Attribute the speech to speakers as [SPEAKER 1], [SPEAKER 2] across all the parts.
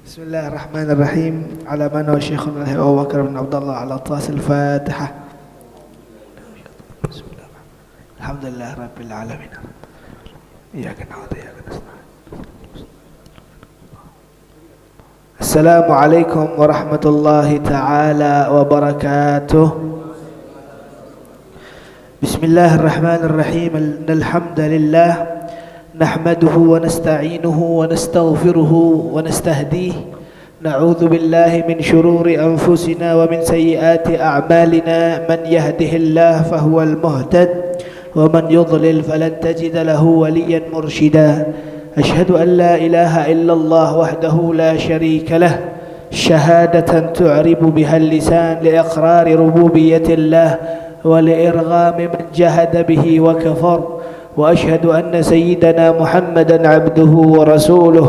[SPEAKER 1] Bismillahirrahmanirrahim. Ala man wa Syekhuna Abu Bakar bin Abdullah ala tasil Fatihah. Bismillahirrahmanirrahim. Alhamdulillah rabbil alamin. Iyyaka na'budu wa iyyaka nasta'in. Assalamualaikum warahmatullahi taala wabarakatuh. Bismillahirrahmanirrahim. Alhamdulillah نحمده ونستعينه ونستغفره ونستهديه نعوذ بالله من شرور أنفسنا ومن سيئات أعمالنا من يهده الله فهو المهتد ومن يضلل فلن تجد له وليا مرشدا أشهد أن لا إله إلا الله وحده لا شريك له شهادة تعرب بها اللسان لإقرار ربوبية الله ولإرغام من جهد به وكفر وأشهد أن سيدنا محمدا عبده ورسوله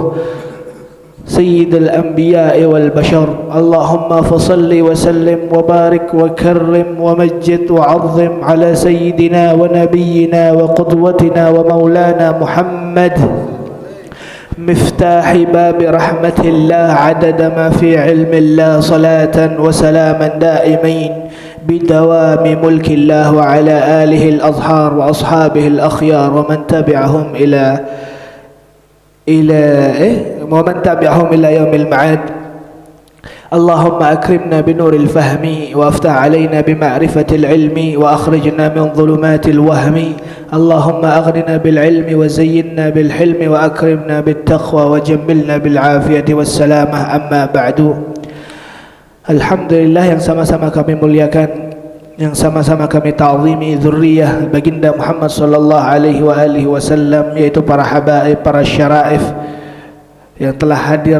[SPEAKER 1] سيد الأنبياء والبشر اللهم فصل وسلم وبارك وكرم ومجد وعظم على سيدنا ونبينا وقدوتنا ومولانا محمد مفتاح باب رحمة الله عدد ما في علم الله صلاة وسلاما دائمين بدوام ملك الله وعلى آله الأظهار وأصحابه الأخيار ومن تبعهم إلى يوم المعاد اللهم أكرمنا بنور الفهم وافتح علينا بمعرفة العلم وأخرجنا من ظلمات الوهم اللهم أغننا بالعلم وزينا بالحلم وأكرمنا بالتقوى وجملنا بالعافية والسلامة أما بعد. Alhamdulillah, yang sama-sama kami muliakan, yang sama-sama kami ta'zimi zurriyah baginda Muhammad sallallahu alaihi wasallam, yaitu para habaib, para syaraif yang telah hadir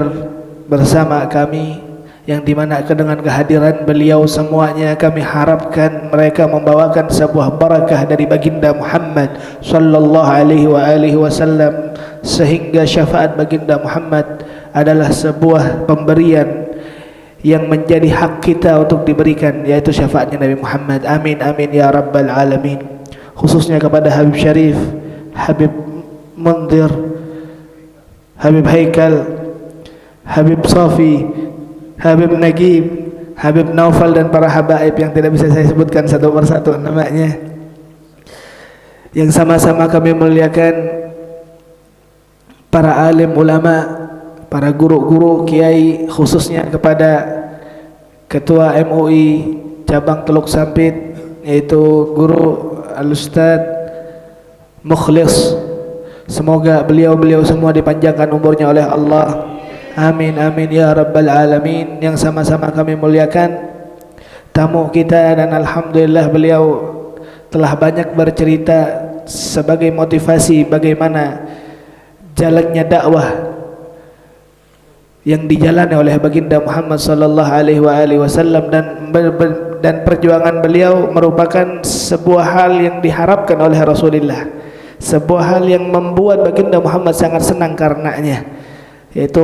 [SPEAKER 1] bersama kami, yang dimana dengan kehadiran beliau semuanya kami harapkan mereka membawakan sebuah barakah dari baginda Muhammad sallallahu alaihi wasallam, sehingga syafaat baginda Muhammad adalah sebuah pemberian yang menjadi hak kita untuk diberikan, yaitu syafaatnya Nabi Muhammad. Amin amin ya rabbal alamin. Khususnya kepada Habib Syarif, Habib Mundir, Habib Haikal, Habib Safi, Habib Nagib, Habib Naufal, dan para habaib yang tidak bisa saya sebutkan satu persatu namanya, yang sama-sama kami muliakan, para alim ulama, para guru-guru kiai, khususnya kepada Ketua MUI cabang Teluk Sampit, yaitu Guru Al-Ustaz Mukhlis. Semoga beliau semua dipanjangkan umurnya oleh Allah. Amin amin ya rabbal alamin. Yang sama-sama kami muliakan tamu kita, dan alhamdulillah beliau telah banyak bercerita sebagai motivasi bagaimana jalannya dakwah yang dijalani oleh baginda Muhammad sallallahu alaihi wasallam, dan perjuangan beliau merupakan sebuah hal yang diharapkan oleh Rasulullah, sebuah hal yang membuat baginda Muhammad sangat senang karenanya, yaitu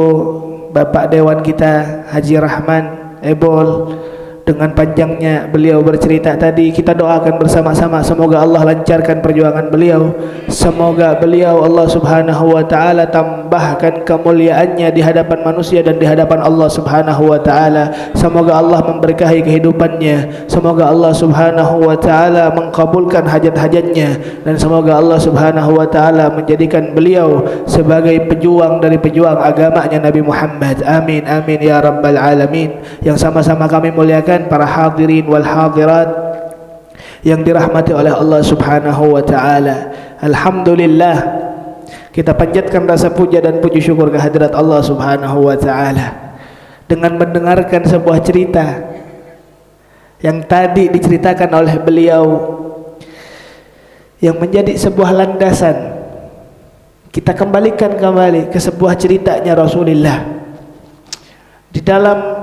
[SPEAKER 1] Bapak Dewan kita Haji Rahman Ebol. Dengan panjangnya beliau bercerita tadi, kita doakan bersama-sama semoga Allah lancarkan perjuangan beliau, semoga beliau Allah subhanahu wa ta'ala tambahkan kemuliaannya di hadapan manusia dan di hadapan Allah subhanahu wa ta'ala. Semoga Allah memberkahi kehidupannya, semoga Allah subhanahu wa ta'ala mengkabulkan hajat-hajatnya, dan semoga Allah subhanahu wa ta'ala menjadikan beliau sebagai pejuang dari pejuang agamanya Nabi Muhammad. Amin amin ya rabbal alamin. Yang sama-sama kami muliakan para hadirin wal hadirat yang dirahmati oleh Allah subhanahu wa ta'ala. Alhamdulillah, kita panjatkan rasa puja dan puji syukur kehadirat Allah subhanahu wa ta'ala dengan mendengarkan sebuah cerita yang tadi diceritakan oleh beliau, yang menjadi sebuah landasan. Kita kembalikan kembali ke sebuah ceritanya Rasulullah di dalam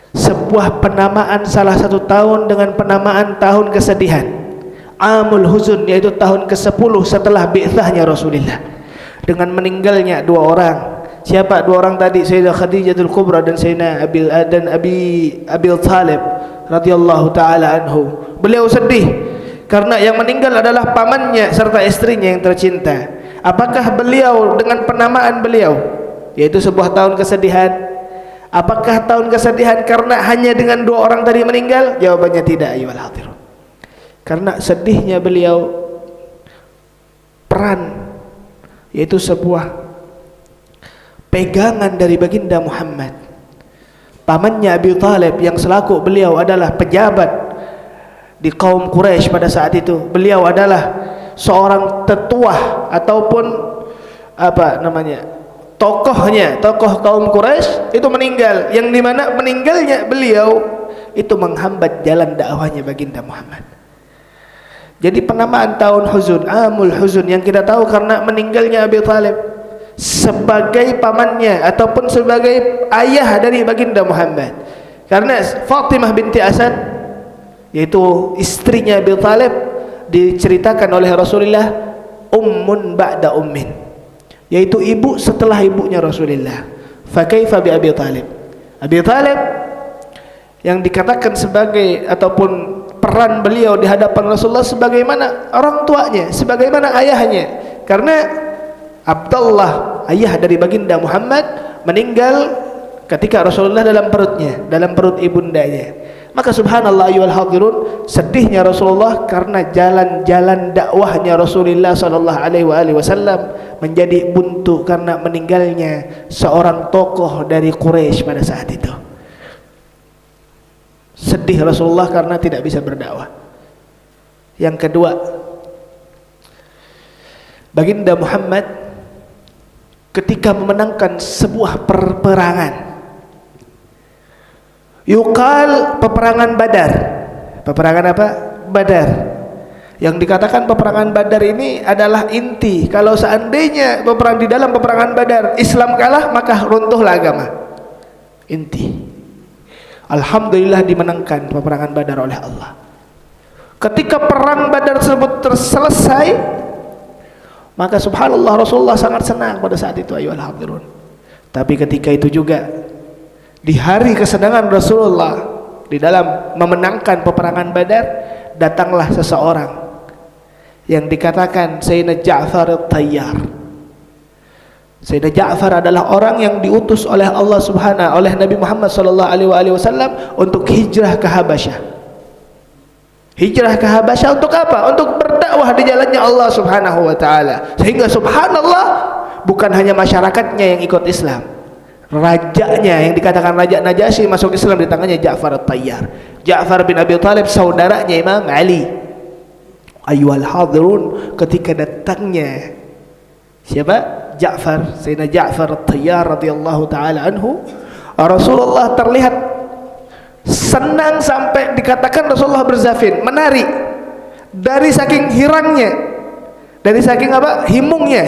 [SPEAKER 1] sebuah penamaan salah satu tahun dengan penamaan tahun kesedihan, Amul Huzun, yaitu tahun ke-10 setelah bi'tsahnya Rasulullah, dengan meninggalnya dua orang. Siapa dua orang tadi? Sayyidah Khadijatul Kubra dan Sayyidina Abi Talib radhiyallahu taala anhu. Beliau sedih karena yang meninggal adalah pamannya serta istrinya yang tercinta. Apakah beliau dengan penamaan beliau yaitu sebuah tahun kesedihan. Apakah tahun kesedihan karena hanya dengan 2 orang tadi meninggal? Jawabannya tidak, ayyuhal hadirun. Karena sedihnya beliau peran, yaitu sebuah pegangan dari baginda Muhammad. Pamannya Abi Thalib yang selaku beliau adalah pejabat di kaum Quraisy pada saat itu. Beliau adalah seorang tetua ataupun tokoh kaum Quraisy itu meninggal, yang dimana meninggalnya beliau itu menghambat jalan dakwahnya baginda Muhammad. Jadi penamaan tahun huzun, amul huzun, yang kita tahu karena meninggalnya Abi Thalib sebagai pamannya ataupun sebagai ayah dari baginda Muhammad. Karena Fatimah binti Asad, yaitu istrinya Abi Thalib, diceritakan oleh Rasulullah ummun ba'da ummin, yaitu ibu setelah ibunya Rasulullah. Fa kaifa bi Abi Thalib? Abi Thalib yang dikatakan sebagai ataupun peran beliau di hadapan Rasulullah sebagaimana orang tuanya, sebagaimana ayahnya. Karena Abdullah, ayah dari baginda Muhammad, meninggal ketika Rasulullah dalam perutnya, dalam perut ibundanya. Maka subhanallah ayyuhal hadirun, sedihnya Rasulullah karena jalan-jalan dakwahnya Rasulullah sallallahu alaihi wasallam menjadi buntu karena meninggalnya seorang tokoh dari Quraisy pada saat itu. Sedih Rasulullah karena tidak bisa berdakwah. Yang kedua, baginda Muhammad ketika memenangkan sebuah peperangan, yuqal peperangan Badar. Peperangan apa? Badar. Yang dikatakan peperangan Badar ini adalah inti. Kalau seandainya di dalam peperangan Badar Islam kalah, maka runtuhlah agama. Inti. Alhamdulillah dimenangkan peperangan Badar oleh Allah. Ketika perang Badar tersebut selesai, maka subhanallah Rasulullah sangat senang pada saat itu, ayyuhal hadirun. Tapi ketika itu juga, di hari kesenangan Rasulullah di dalam memenangkan peperangan Badar, datanglah seseorang yang dikatakan Sayyidina Ja'far at-Tayyar. Sayyidina Ja'far adalah orang yang diutus oleh Allah Subhanahu, oleh Nabi Muhammad sallallahu alaihi wasallam untuk hijrah ke Habasyah. Hijrah ke Habasyah untuk apa? Untuk berdakwah di jalannya Allah Subhanahu wa taala. Sehingga subhanallah, bukan hanya masyarakatnya yang ikut Islam, rajanya yang dikatakan Raja Najasyi masuk Islam di tangannya Ja'far at-Tayyar. Ja'far bin Abi Thalib saudaranya Imam Ali. Ayyuhal hadirun, ketika datangnya siapa? Ja'far, Sayyidina Ja'far at-Tayyar radhiyallahu taala anhu, Rasulullah terlihat senang sampai dikatakan Rasulullah berzafin, menari dari saking hirangnya, dari saking apa? Himungnya,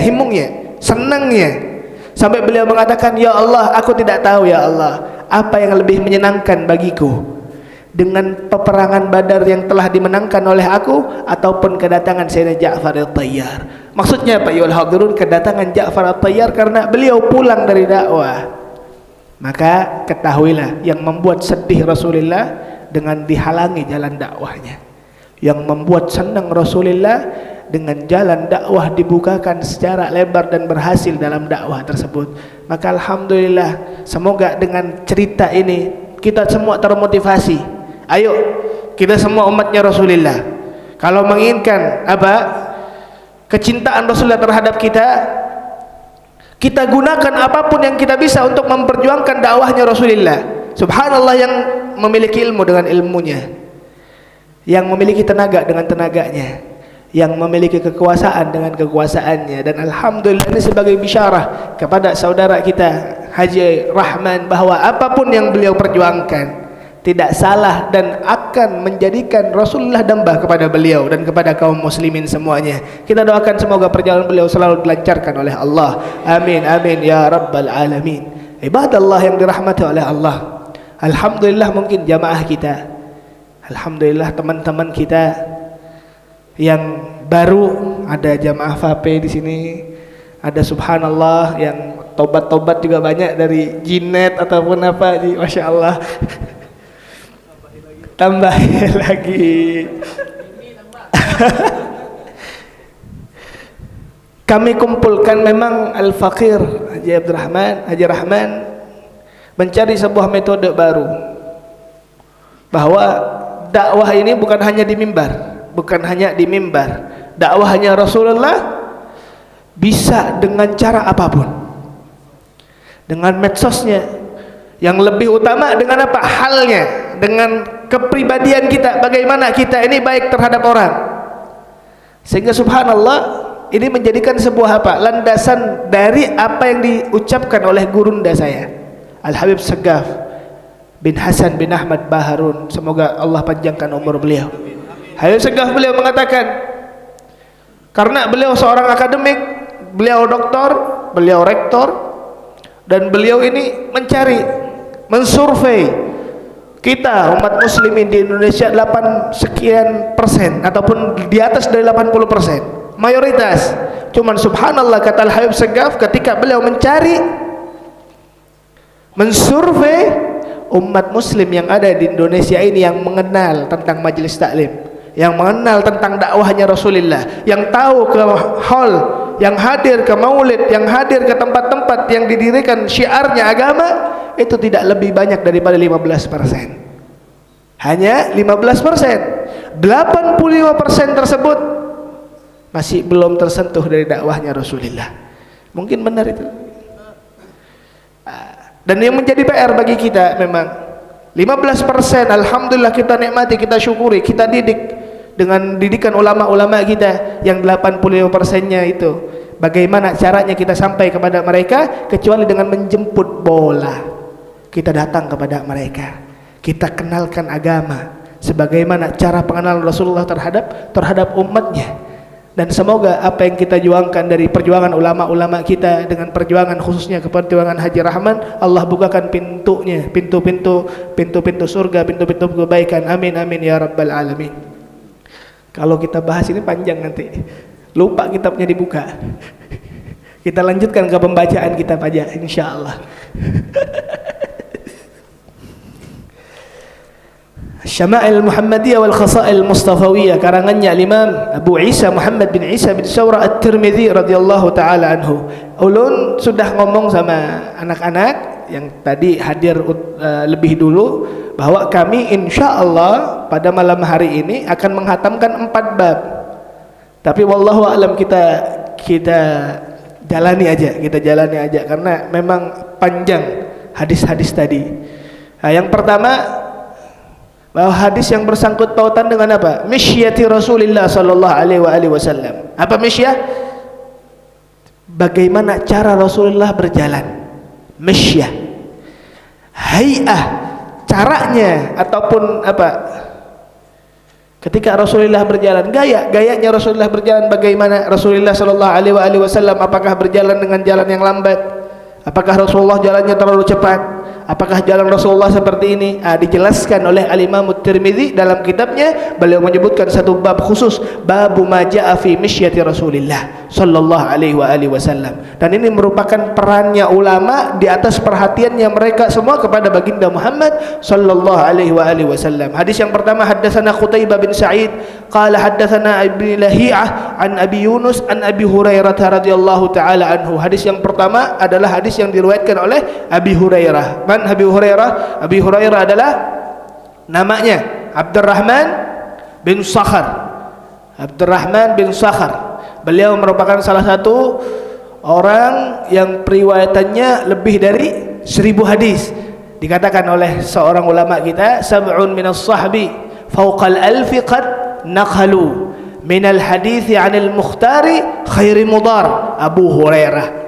[SPEAKER 1] senangnya, sampai beliau mengatakan, ya Allah, aku tidak tahu ya Allah apa yang lebih menyenangkan bagiku, dengan peperangan Badar yang telah dimenangkan oleh aku ataupun kedatangan Sayyidina Ja'far at-Tayyar. Maksudnya Pak Yul Hadirun, kedatangan Ja'far at-Tayyar karena beliau pulang dari dakwah. Maka ketahuilah, yang membuat sedih Rasulullah dengan dihalangi jalan dakwahnya, yang membuat senang Rasulullah dengan jalan dakwah dibukakan secara lebar dan berhasil dalam dakwah tersebut. Maka alhamdulillah, semoga dengan cerita ini kita semua termotivasi. Ayo kita semua umatnya Rasulullah, kalau menginginkan kecintaan Rasulullah terhadap kita, kita gunakan apapun yang kita bisa untuk memperjuangkan dakwahnya Rasulullah. Subhanallah, yang memiliki ilmu dengan ilmunya, yang memiliki tenaga dengan tenaganya, yang memiliki kekuasaan dengan kekuasaannya. Dan alhamdulillah, ini sebagai bisyarah kepada saudara kita Haji Rahman, bahwa apapun yang beliau perjuangkan tidak salah dan akan menjadikan Rasulullah dambah kepada beliau dan kepada kaum muslimin semuanya. Kita doakan semoga perjalanan beliau selalu dilancarkan oleh Allah. Amin amin ya rabbal alamin. Ibadallah yang dirahmati oleh Allah, alhamdulillah mungkin jamaah kita, alhamdulillah teman-teman kita yang baru, ada jamaah FAPE di sini, ada subhanallah yang tobat-tobat juga banyak dari Jinet ataupun apa, masya Allah. Tambah lagi. Kami kumpulkan memang al-faqir Haji Rahman mencari sebuah metode baru, bahwa dakwah ini bukan hanya di mimbar, dakwahnya Rasulullah bisa dengan cara apapun, dengan medsosnya, yang lebih utama dengan apa halnya, dengan kepribadian kita, bagaimana kita ini baik terhadap orang, sehingga subhanallah ini menjadikan sebuah apa landasan dari apa yang diucapkan oleh gurunda saya Al-Habib Segaf bin Hasan bin Ahmad Baharun, semoga Allah panjangkan umur beliau. Habib Segaf beliau mengatakan, karena beliau seorang akademik, beliau doktor, beliau rektor, dan beliau ini mencari, mensurvei kita umat muslimin di Indonesia 8 sekian persen ataupun di atas dari 80%, mayoritas. Cuman subhanallah kata Al-Habib Segaf, ketika beliau mencari, mensurvei umat muslim yang ada di Indonesia ini yang mengenal tentang majelis taklim, yang mengenal tentang dakwahnya Rasulullah, yang tahu ke hall, yang hadir ke maulid, yang hadir ke tempat-tempat yang didirikan syiarnya agama, itu tidak lebih banyak daripada 15%. Hanya 15%. 85% tersebut masih belum tersentuh dari dakwahnya Rasulullah. Mungkin benar itu. Dan yang menjadi PR bagi kita memang 15%, alhamdulillah kita nikmati, kita syukuri, kita didik dengan didikan ulama-ulama kita. Yang 85%-nya itu bagaimana caranya kita sampai kepada mereka, kecuali dengan menjemput bola. Kita datang kepada mereka, kita kenalkan agama, sebagaimana cara pengenalan Rasulullah terhadap umatnya. Dan semoga apa yang kita juangkan dari perjuangan ulama-ulama kita dengan perjuangan khususnya perjuangan Haji Rahman, Allah bukakan pintunya, pintu-pintu surga, pintu-pintu kebaikan. Amin amin ya rabbal alamin. Kalau kita bahas ini panjang nanti, lupa kitabnya dibuka. Kita lanjutkan ke pembacaan kitab aja insyaallah. Syama'il Muhammadiyah wal Khasa'il Mustafawiyah, karangannya Imam Abu Isa Muhammad bin Isa bin Sawra At-Tirmidzi radhiyallahu taala anhu. Ulun sudah ngomong sama anak-anak yang tadi hadir lebih dulu, bahwa kami insyaallah pada malam hari ini akan menghatamkan 4 bab. Tapi wallahu alam kita jalani aja karena memang panjang hadis-hadis tadi. Nah, yang pertama, bahwa hadis yang bersangkut pautan dengan apa? Mishyati Rasulullah sallallahu alaihi wasallam. Apa misyah? Bagaimana cara Rasulullah berjalan. Misyah. Hay'ah, caranya ataupun apa? Ketika Rasulullah berjalan, gayanya Rasulullah berjalan bagaimana? Rasulullah sallallahu alaihi wasallam apakah berjalan dengan jalan yang lambat? Apakah Rasulullah jalannya terlalu cepat? Apakah jalan Rasulullah seperti ini? Dijelaskan oleh Al-Imam At-Tirmidzi dalam kitabnya. Beliau menyebutkan satu bab khusus, babu ma jaa fi misyati Rasulillah sallallahu alaihi wasallam. Dan ini merupakan perannya ulama di atas perhatiannya mereka semua kepada baginda Muhammad sallallahu alaihi wasallam. Hadis yang pertama, haddatsana Qutaibah bin Sa'id qala haddatsana Ibnu Lahiyah an Abi Yunus an Abi Hurairah radhiyallahu taala anhu. Hadis yang pertama adalah hadis yang diriwayatkan oleh Abi Hurairah. Abi Hurairah. Abi Hurairah adalah namanya Abdurrahman bin Sakhar. Abdurrahman bin Sakhar. Beliau merupakan salah satu orang yang periwayatannya lebih dari 1000 hadis. Dikatakan oleh seorang ulama kita, sab'un minas sahbi fawqal alfi qad naqhalu minal hadithi 'anil mukhtari khairi mudar. Abu Hurairah.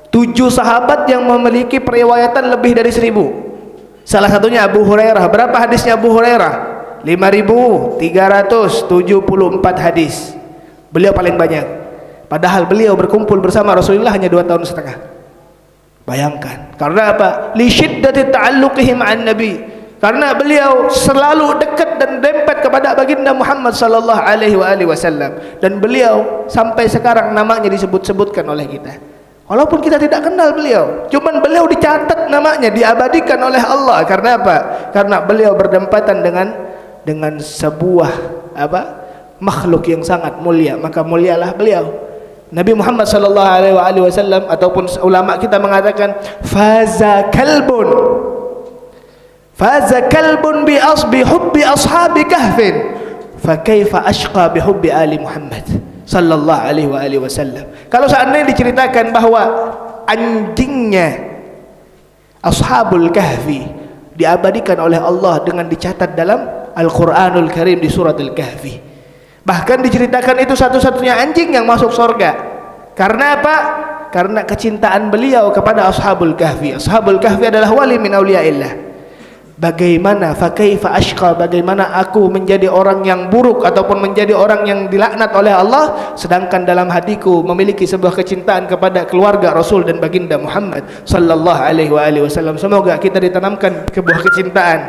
[SPEAKER 1] 7 sahabat yang memiliki periwayatan lebih dari 1000. Salah satunya Abu Hurairah. Berapa hadisnya Abu Hurairah? 5.374 hadis. Beliau paling banyak. Padahal beliau berkumpul bersama Rasulullah hanya 2,5 tahun. Bayangkan. Karena apa? Li syiddati ta'alluqihi ma'an nabi. Karena beliau selalu dekat dan dempet kepada baginda Muhammad sallallahu alaihi wasallam, dan beliau sampai sekarang namanya disebut-sebutkan oleh kita. Walaupun kita tidak kenal beliau, cuman beliau dicatat namanya, diabadikan oleh Allah. Karena apa? Karena beliau berdempatan dengan sebuah makhluk yang sangat mulia, maka mulialah beliau. Nabi Muhammad sallallahu alaihi wasallam ataupun ulama kita mengatakan faza kalbun bi hubbi ashabi kahfin fa kaifa ashqa bi hubbi ali Muhammad sallallahu alaihi wasallam. Kalau seandainya diceritakan bahwa anjingnya ashabul kahfi diabadikan oleh Allah dengan dicatat dalam Al-Quranul Karim di surat Al-Kahfi, bahkan diceritakan itu satu-satunya anjing yang masuk surga. Karena apa? Karena kecintaan beliau kepada ashabul kahfi. Ashabul kahfi adalah wali min auliyaillah. Bagaimana fakaifa ashqa, bagaimana aku menjadi orang yang buruk ataupun menjadi orang yang dilaknat oleh Allah, sedangkan dalam hatiku memiliki sebuah kecintaan kepada keluarga Rasul dan baginda Muhammad sallallahu alaihi wasallam. Semoga kita ditanamkan sebuah kecintaan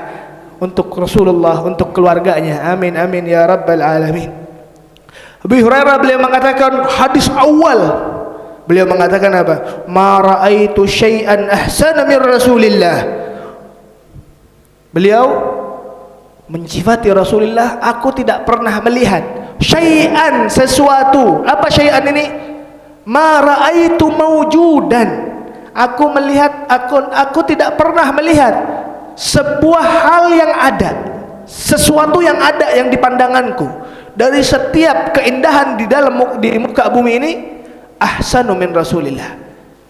[SPEAKER 1] untuk Rasulullah, untuk keluarganya. Amin amin ya rabbal alamin. Abu Hurairah beliau mengatakan hadis awal, beliau mengatakan apa? Ma ra'aitu syai'an ahsana min Rasulillah. Beliau mensifati Rasulullah, aku tidak pernah melihat syai'an, sesuatu. Apa syai'an ini? Ma ra'aitu mawjudan. Aku melihat, aku tidak pernah melihat sebuah hal yang ada, sesuatu yang ada yang dipandanganku dari setiap keindahan di muka bumi ini, ahsanu min Rasulillah,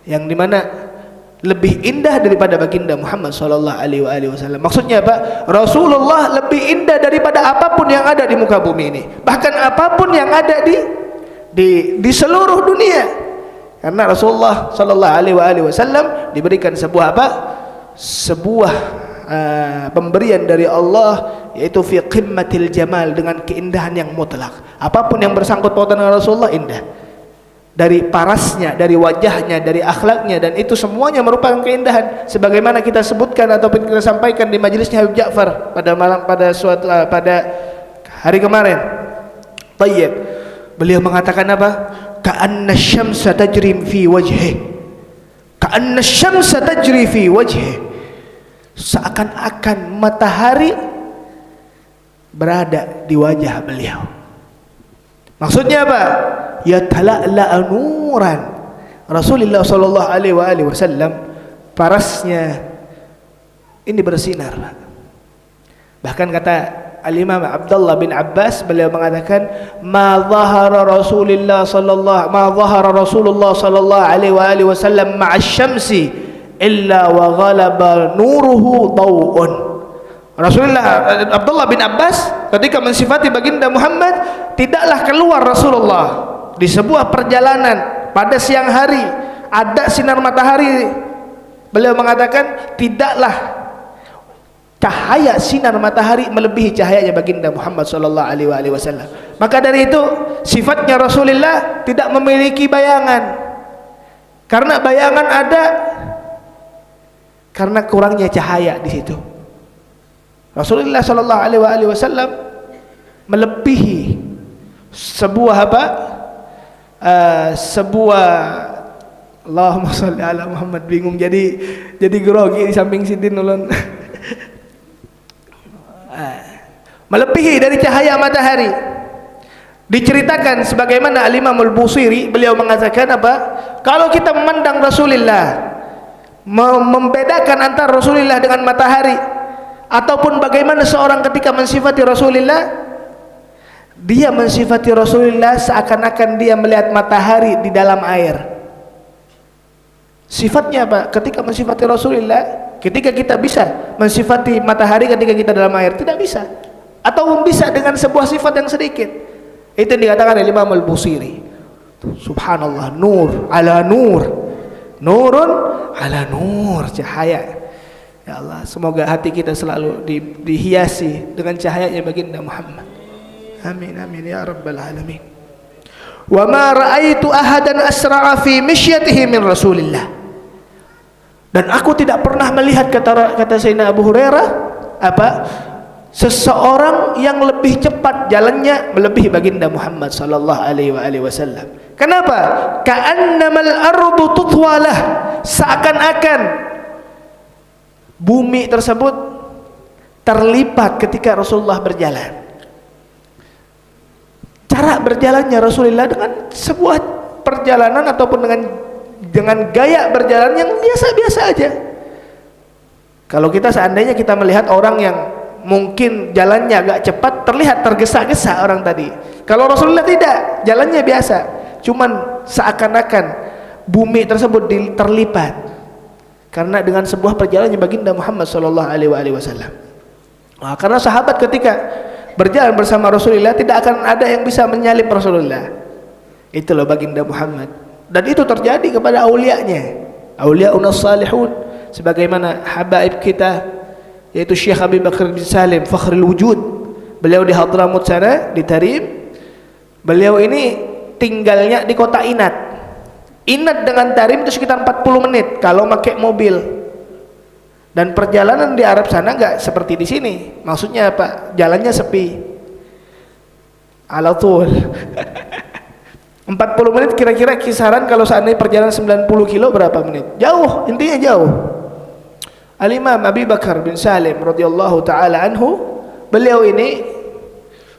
[SPEAKER 1] yang dimana lebih indah daripada baginda Muhammad sallallahu alaihi wasallam. Maksudnya apa? Rasulullah lebih indah daripada apapun yang ada di muka bumi ini, bahkan apapun yang ada di seluruh dunia. Karena Rasulullah sallallahu alaihi wasallam diberikan sebuah apa? Sebuah pemberian dari Allah, yaitu fi qimmatil jamal, dengan keindahan yang mutlak. Apapun yang bersangkut pautan dengan Rasulullah indah, dari parasnya, dari wajahnya, dari akhlaknya, dan itu semuanya merupakan keindahan, sebagaimana kita sebutkan ataupun kita sampaikan di majelisnya Habib Ja'far pada hari kemarin. Tayyib, beliau mengatakan apa? Ka'anna syamsa tajri fi wajhi, ka'anna syamsa tajri fi wajhi, seakan-akan matahari berada di wajah beliau. Maksudnya apa? Ya tala'la'a nuran. Rasulullah sallallahu alaihi wasallam parasnya ini bersinar. Bahkan kata Al-Imam Abdullah bin Abbas, beliau mengatakan ma dhahara Rasulullah sallallahu alaihi wasallam ma'asy-syamsi illa wa ghalaba nuruhu daw'un. Rasulullah, Abdullah bin Abbas ketika mensifati baginda Muhammad, tidaklah keluar Rasulullah di sebuah perjalanan pada siang hari ada sinar matahari. Beliau mengatakan tidaklah cahaya sinar matahari melebihi cahayanya baginda Muhammad sallallahu alaihi wasallam. Maka dari itu sifatnya Rasulullah tidak memiliki bayangan, karena bayangan ada karena kurangnya cahaya di situ. Rasulullah sallallahu alaihi wasallam melebihi sebuah apa? Sebuah, Allahumma sholli ala Muhammad, bingung jadi grogi di samping sidin ulun. Melebihi dari cahaya matahari. Diceritakan sebagaimana Al-Imam Al-Busiri, beliau mengatakan apa? Kalau kita memandang Rasulullah, membedakan antara Rasulullah dengan matahari, ataupun bagaimana seorang ketika mensifati Rasulullah, dia mensifati Rasulullah seakan-akan dia melihat matahari di dalam air. Sifatnya apa? Ketika mensifati Rasulullah, ketika kita bisa mensifati matahari ketika kita dalam air, tidak bisa. Atau bisa dengan sebuah sifat yang sedikit. Itu yang dikatakan oleh Imam Al-Busiri. Subhanallah, nur ala nur, nurun ala nur, cahaya. Ya Allah, semoga hati kita selalu dihiasi dengan cahayanya baginda Muhammad. Amin amin ya rabbal alamin. Wa ma ra'aitu ahadan asra'a fi mishyatihi min Rasulillah. Dan aku tidak pernah melihat, kata Sayyidina Abu Hurairah, apa? Seseorang yang lebih cepat jalannya melebihi baginda Muhammad sallallahu alaihi wasallam. Kenapa? Ka'annamal ardu tutwalah, seakan-akan bumi tersebut terlipat ketika Rasulullah berjalan. Cara berjalannya Rasulullah dengan sebuah perjalanan ataupun dengan gaya berjalan yang biasa-biasa aja. Kalau kita seandainya kita melihat orang yang mungkin jalannya agak cepat, terlihat tergesa-gesa orang tadi. Kalau Rasulullah tidak, jalannya biasa, cuman seakan-akan bumi tersebut terlipat karena dengan sebuah perjalanan baginda Muhammad sallallahu alaihi wasallam. Karena sahabat ketika berjalan bersama Rasulullah tidak akan ada yang bisa menyalip Rasulullah. Itulah baginda Muhammad. Dan itu terjadi kepada aulianya, auliaun salihun, sebagaimana habaib kita yaitu Syekh Abi Bakar bin Salim Fakhrul Wujud. Beliau di Hadramut sana, di Tarim. Beliau ini tinggalnya di kota Inat. Inat dengan Tarim itu sekitar 40 menit kalau pakai mobil. Dan perjalanan di Arab sana enggak seperti di sini. Maksudnya apa? Jalannya sepi. Alatul. 40 menit kira-kira kisaran kalau seandainya perjalanan 90 kilo berapa menit? Jauh, intinya jauh. Al-Imam Abi Bakar bin Salim radhiyallahu taala anhu, beliau ini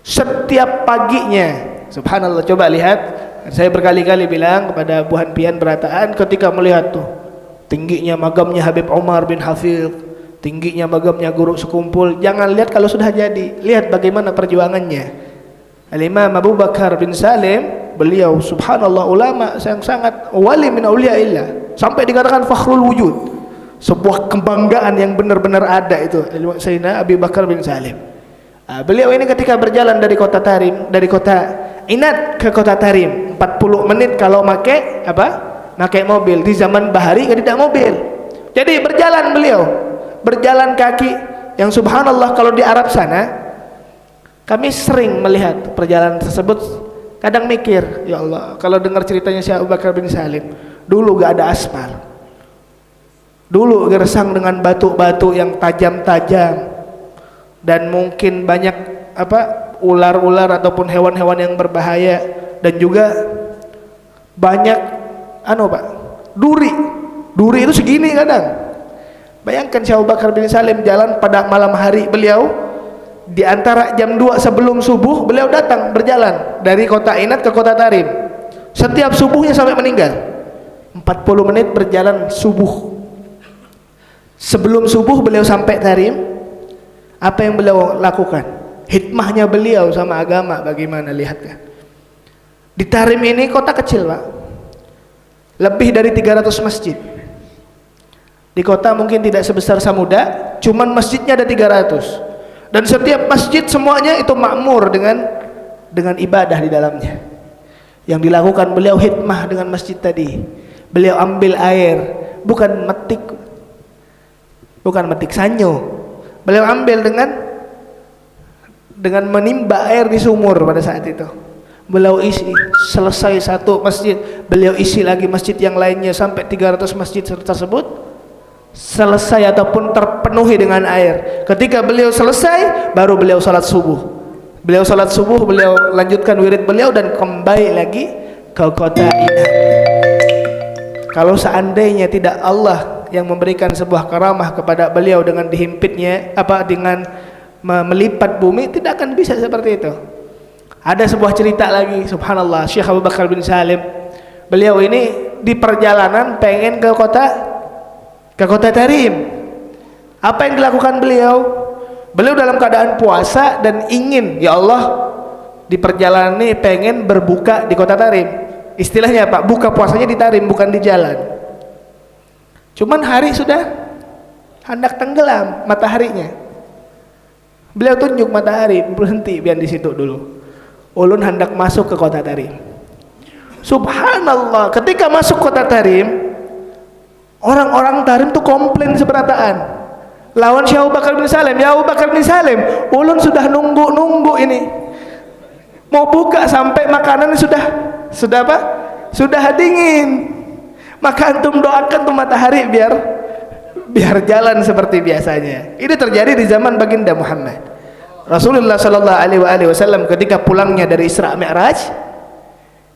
[SPEAKER 1] setiap paginya, subhanallah, coba lihat, saya berkali-kali bilang kepada Buhan Pian Berataan ketika melihat tuh tingginya magamnya Habib Umar bin Hafidh, tingginya magamnya guru sekumpul, jangan lihat kalau sudah jadi, lihat bagaimana perjuangannya. Al-Imam Abu Bakar bin Salim, beliau subhanallah ulama yang sangat wali min auliyaillah, sampai dikatakan Fakhrul Wujud, sebuah kebanggaan yang benar-benar ada itu Sayyidina Abi Bakar bin Salim. Beliau ini ketika berjalan dari kota Tarim, dari kota Inat ke kota Tarim 40 menit kalau pakai apa? Pakai mobil. Di zaman bahari tidak mobil. Jadi berjalan beliau, berjalan kaki yang subhanallah kalau di Arab sana kami sering melihat perjalanan tersebut, kadang mikir, ya Allah, kalau dengar ceritanya Syekh Abu Bakar bin Salim, dulu gak ada aspal. Dulu gersang dengan batu-batu yang tajam-tajam dan mungkin banyak apa ular-ular ataupun hewan-hewan yang berbahaya, dan juga banyak Pak, duri itu segini kadang. Bayangkan Syekh Abu Bakar bin Salim jalan pada malam hari, beliau di antara jam 2 sebelum subuh beliau datang berjalan dari kota Inat ke kota Tarim. Setiap subuhnya sampai meninggal 40 menit berjalan subuh. Sebelum subuh beliau sampai Tarim, apa yang beliau lakukan? Hikmahnya beliau sama agama bagaimana, lihat kan. Di Tarim ini kota kecil Pak, lebih dari 300 masjid. Di kota mungkin tidak sebesar Samuda, cuman masjidnya ada 300. Dan setiap masjid semuanya itu makmur dengan ibadah di dalamnya. Yang dilakukan beliau hikmah dengan masjid tadi. Beliau ambil air, bukan metik sanyo. Beliau ambil dengan menimba air di sumur pada saat itu. Beliau isi, selesai satu masjid, beliau isi lagi masjid yang lainnya sampai 300 masjid tersebut selesai ataupun terpenuhi dengan air. Ketika beliau selesai, baru beliau salat subuh. Beliau salat subuh, beliau lanjutkan wirid beliau dan kembali lagi ke kota Inat. Kalau seandainya tidak Allah yang memberikan sebuah karamah kepada beliau dengan dihimpitnya dengan melipat bumi, tidak akan bisa seperti itu. Ada sebuah cerita lagi, subhanallah, Syekh Abu Bakar bin Salim, beliau ini di perjalanan pengen ke kota Tarim. Apa yang dilakukan beliau? Beliau dalam keadaan puasa dan ingin, ya Allah, di perjalanan ini pengen berbuka di kota Tarim. Istilahnya Pak, buka puasanya di Tarim, bukan di jalan. Cuman hari sudah hendak tenggelam mataharinya. Beliau tunjuk matahari, berhenti biar di situ dulu. Ulun hendak masuk ke kota Tarim. Subhanallah, ketika masuk kota Tarim, orang-orang Tarim tuh komplain seberataan. Lawan Syekh Abu Bakar bin Salim, ya Abu Bakar bin Salim, ulun sudah nunggu ini. Mau buka sampai makanan sudah apa? Sudah dingin. Maka antum doakan tuh matahari biar jalan seperti biasanya. Ini terjadi di zaman baginda Muhammad. Rasulullah sallallahu alaihi wasallam ketika pulangnya dari Isra Mi'raj,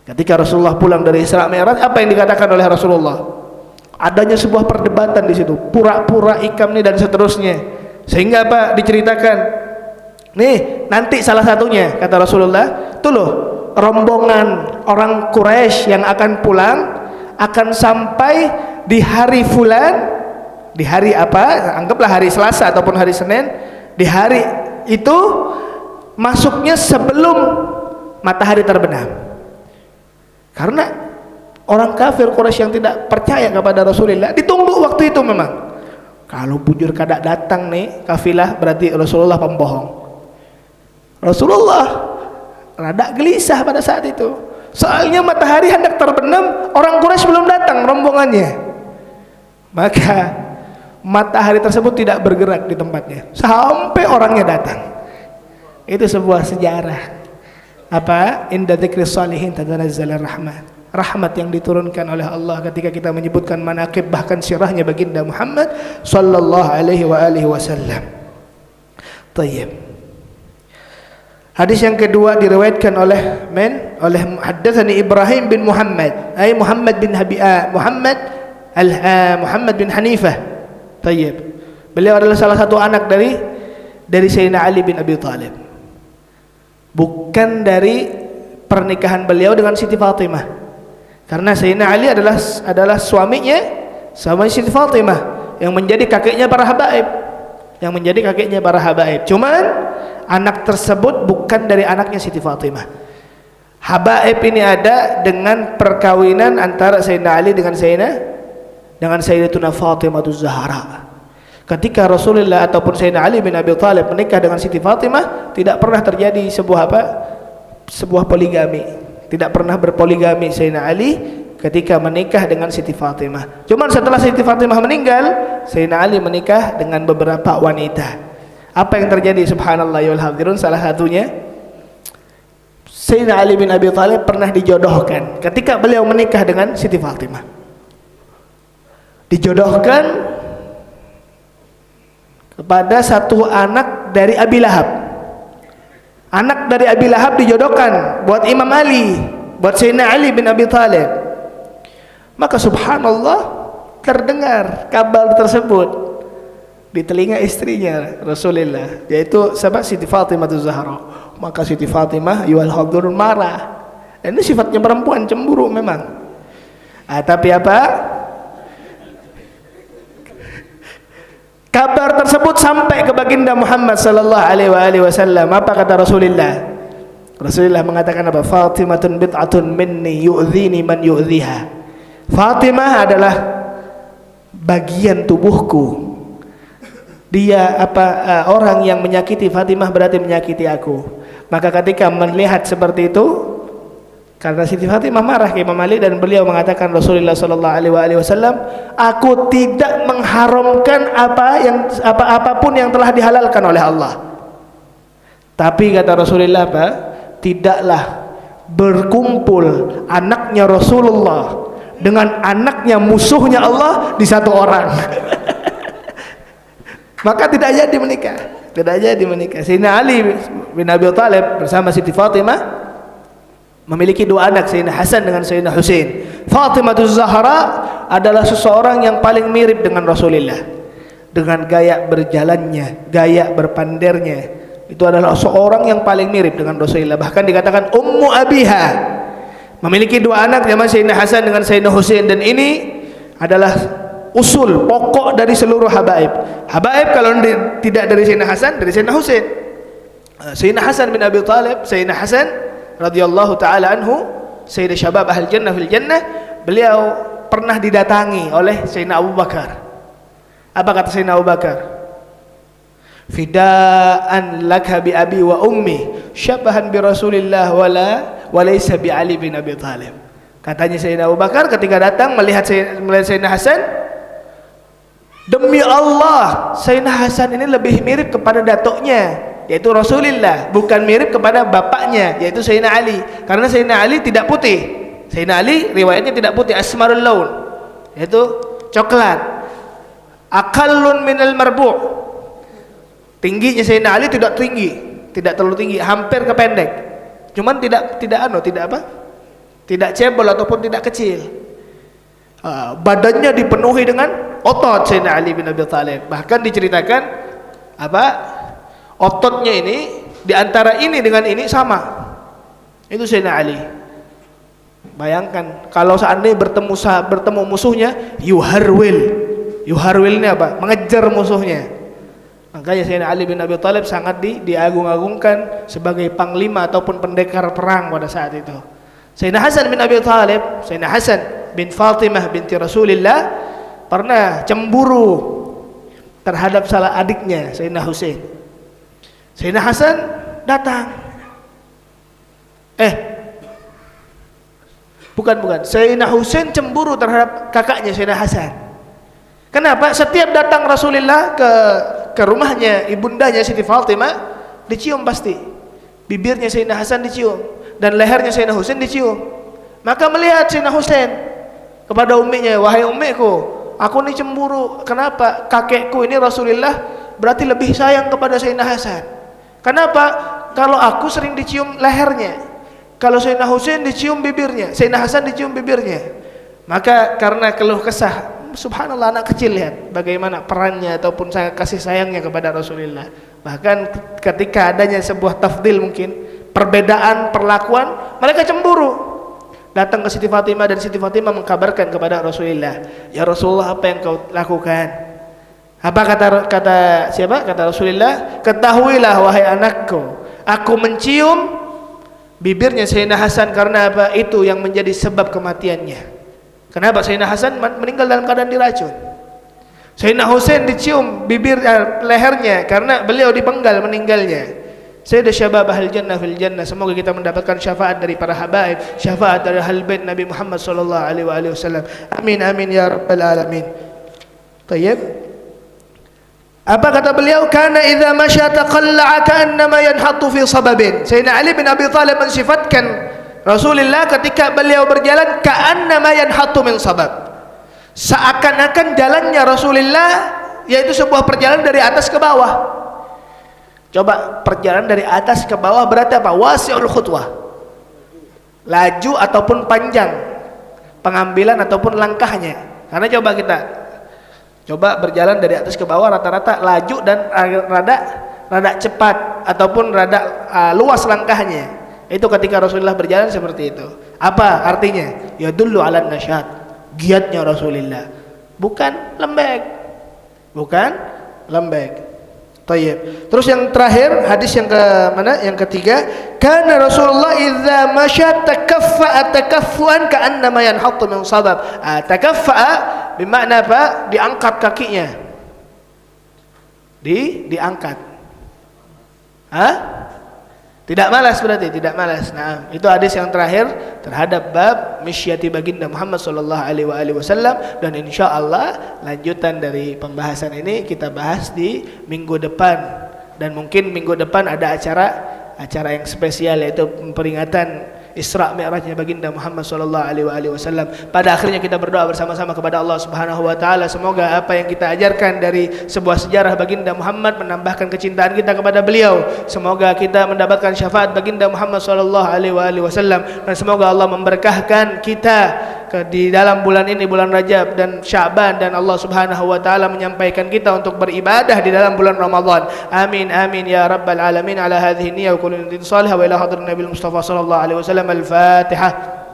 [SPEAKER 1] ketika Rasulullah pulang dari Isra Mi'raj, apa yang dikatakan oleh Rasulullah? Adanya sebuah perdebatan di situ, pura-pura ikam nih dan seterusnya. Sehingga apa diceritakan? Nih, nanti salah satunya kata Rasulullah, tuh loh, rombongan orang Quraisy yang akan pulang akan sampai di hari fulan, di hari apa, anggaplah hari Selasa ataupun hari Senin. Di hari itu masuknya sebelum matahari terbenam, karena orang kafir Quraisy yang tidak percaya kepada Rasulullah ditunggu waktu itu. Memang kalau bujur kada datang nih kafilah, berarti Rasulullah pembohong. Rasulullah rada gelisah pada saat itu, soalnya matahari hendak terbenam, orang Quraisy belum datang rombongannya. Maka matahari tersebut tidak bergerak di tempatnya sampai orangnya datang. Itu sebuah sejarah. Apa? Inda dzikri shalihin tatanazzalar rahmat. Rahmat yang diturunkan oleh Allah ketika kita menyebutkan manaqib bahkan sirahnya baginda Muhammad sallallahu alaihi wa alihi wasallam. Tayyib. Hadis yang kedua diriwayatkan oleh haddatsani Ibrahim bin Muhammad, Muhammad bin Hanifah. Tayyib. Beliau adalah salah satu anak dari Sayyidina Ali bin Abi Thalib. Bukan dari pernikahan beliau dengan Siti Fatimah. Karena Sayyidina Ali adalah suaminya sama Siti Fatimah yang menjadi kakeknya para habaib. Cuman anak tersebut bukan dari anaknya Siti Fatimah. Habaib ini ada dengan perkawinan antara Sayyidina Ali dengan Sayyidatuna Fatimah Zahra. Ketika Rasulullah ataupun Sayyidina Ali bin Abi Thalib menikah dengan Siti Fatimah, tidak pernah terjadi sebuah poligami. Tidak pernah berpoligami Sayyidina Ali ketika menikah dengan Siti Fatimah. Cuman setelah Siti Fatimah meninggal, Sayyidina Ali menikah dengan beberapa wanita. Apa yang terjadi? Subhanallah ya hadirin, salah satunya Sayyidina Ali bin Abi Thalib pernah dijodohkan ketika beliau menikah dengan Siti Fatimah. Dijodohkan kepada satu anak dari Abi Lahab. Anak dari Abi Lahab dijodohkan buat Imam Ali, buat Sayyidina Ali bin Abi Thalib. Maka subhanallah terdengar kabar tersebut di telinga istrinya Rasulullah, yaitu sahabat Siti Fatimah Zahra. Maka Siti Fatimah yual hadirun marah. Dan ini sifatnya perempuan, cemburu memang. Tapi apa? Kabar tersebut sampai ke baginda Muhammad sallallahu alaihi wasallam. Apa kata Rasulullah? Rasulullah mengatakan apa? Fatimatun bid'atun minni yu'dhini man yu'dhiha. Fatimah adalah bagian tubuhku. Dia orang yang menyakiti Fatimah berarti menyakiti aku. Maka ketika melihat seperti itu, karena Siti Fatimah marah ke Imam Ali dan beliau mengatakan Rasulullah sallallahu alaihi wasallam, aku tidak mengharamkan apapun yang telah dihalalkan oleh Allah. Tapi kata Rasulullah tidaklah berkumpul anaknya Rasulullah dengan anaknya musuhnya Allah di satu orang. Maka tidak jadi menikah. Sayyidina Ali bin Abi Thalib bersama Siti Fatimah memiliki dua anak, Sayyidina Hasan dengan Sayyidina Husain. Fatimah Zahra adalah seseorang yang paling mirip dengan Rasulullah, dengan gaya berjalannya, gaya berpandernya. Itu adalah seorang yang paling mirip dengan Rasulullah. Bahkan dikatakan Ummu Abiha. Memiliki dua anak, namanya Sayyidina Hasan dengan Sayyidina Husain, dan ini adalah usul pokok dari seluruh habaib. Habaib kalau tidak dari Sayyidina Hasan, dari Sayyidina Husain. Sayyidina Hasan bin Abi Thalib, Sayyidina Hasan radhiyallahu taala anhu, Sayyidina Syabab Ahl Jannah fil Jannah, beliau pernah didatangi oleh Sayyidina Abu Bakar. Apa kata Sayyidina Abu Bakar? Fidaan laka bi abi wa ummi syabahan bi Rasulillah wa laysa bi Ali bin Abi Thalib. Katanya Sayyidina Abu Bakar ketika datang melihat Sayyidina Hasan, demi Allah Sayyidina Hasan ini lebih mirip kepada datuknya yaitu Rasulullah, bukan mirip kepada bapaknya yaitu Sayyidina Ali. Karena Sayyidina Ali tidak putih. Sayyidina Ali riwayatnya tidak putih, asmarul laun, yaitu coklat. Aqallun minal marbu'. Tingginya Sayyidina Ali tidak tinggi, tidak terlalu tinggi, hampir kependek. Cuman tidak cebol ataupun tidak kecil. Badannya dipenuhi dengan otot Sayyidina Ali bin Abi Thalib. Bahkan diceritakan ototnya ini di antara ini dengan ini sama. Itu Sayyidina Ali. Bayangkan kalau seandainya bertemu musuhnya, yuharwil ini apa? Mengejar musuhnya. Makanya Sayyidina Ali bin Abi Thalib sangat diagung-agungkan sebagai panglima ataupun pendekar perang pada saat itu. Sayyidina Hasan bin Abi Thalib, Sayyidina Hasan bin Fatimah binti Rasulillah pernah cemburu terhadap salah adiknya Sayyidina Husain. Sayyidina Hasan datang. Bukan. Sayyidina Husain cemburu terhadap kakaknya Sayyidina Hasan. Kenapa? Setiap datang Rasulullah ke rumahnya ibundanya Siti Fatimah, dicium pasti. Bibirnya Sayyidina Hasan dicium dan lehernya Sayyidina Husain dicium. Maka melihat Sayyidina Husain kepada umminya, "Wahai ummiku, aku ini cemburu. Kenapa? Kakekku ini Rasulullah berarti lebih sayang kepada Sayyidina Hasan. Kenapa? Kalau aku sering dicium lehernya, kalau Sayyidina Husain dicium bibirnya, Sayyidina Hasan dicium bibirnya." Maka karena keluh kesah, subhanallah, anak kecil lihat bagaimana perannya ataupun kasih sayangnya kepada Rasulullah. Bahkan ketika adanya sebuah tafdil, mungkin perbedaan perlakuan, mereka cemburu. Datang ke Siti Fatimah dan Siti Fatimah mengkabarkan kepada Rasulullah, "Ya Rasulullah, apa yang kau lakukan?" Apa kata siapa? Kata Rasulullah, "Ketahuilah wahai anakku, aku mencium bibirnya Sayyidina Hasan karena apa? Itu yang menjadi sebab kematiannya." Kenapa? Sayyidina Hasan meninggal dalam keadaan diracun. Sayyidina Husain dicium lehernya karena beliau dipenggal meninggalnya. Sayyidah syabab ahli jannah fil jannah. Semoga kita mendapatkan syafaat dari para habaib, syafaat dari ahli bait Nabi Muhammad sallallahu alaihi wasallam. Amin amin ya rabbal alamin. Tayyib. Apa kata beliau? Kana idza masya taqalla'a ka'annama yanhattu fi sababin. Sayyidina Ali bin Abi Thalib mensifatkan Rasulullah ketika beliau berjalan ka'annama yanhattu min sabab. Seakan-akan jalannya Rasulullah yaitu sebuah perjalanan dari atas ke bawah. Coba perjalanan dari atas ke bawah berarti apa? Wasi'ul khutwah. Laju ataupun panjang pengambilan ataupun langkahnya. Karena coba berjalan dari atas ke bawah rata-rata laju dan rada cepat ataupun rada luas langkahnya. Itu ketika Rasulullah berjalan seperti itu. Apa artinya? Ya dullu ala nasyat. Giatnya Rasulullah. Bukan lembek. Tayyib. Terus yang terakhir, hadis yang ke mana? Yang ketiga, kana Rasulullah idza masya takaffa'a takaffuan ka'annama yanhattu min sabab. Takaffa'a bermakna apa? Diangkat kakinya. Diangkat. Tidak malas berarti, tidak malas. Nah, itu hadis yang terakhir terhadap bab misyati baginda Muhammad sallallahu alaihi wasallam, dan insyaallah lanjutan dari pembahasan ini kita bahas di minggu depan, dan mungkin minggu depan ada acara yang spesial yaitu peringatan Isra Mi'rajnya baginda Muhammad sallallahu alaihi wasallam. Pada akhirnya kita berdoa bersama-sama kepada Allah Subhanahu wa taala, semoga apa yang kita ajarkan dari sebuah sejarah baginda Muhammad menambahkan kecintaan kita kepada beliau. Semoga kita mendapatkan syafaat baginda Muhammad sallallahu alaihi wasallam, dan semoga Allah memberkahkan kita di dalam bulan ini, bulan Rajab dan Sya'ban, dan Allah Subhanahu wa taala menyampaikan kita untuk beribadah di dalam bulan Ramadan. Amin amin ya rabbal alamin. Ala hadhihi niyyah wa kullu niyatin salihah wa ila hadrin nabil Mustafa sallallahu alaihi wasallam. Al-Fatihah.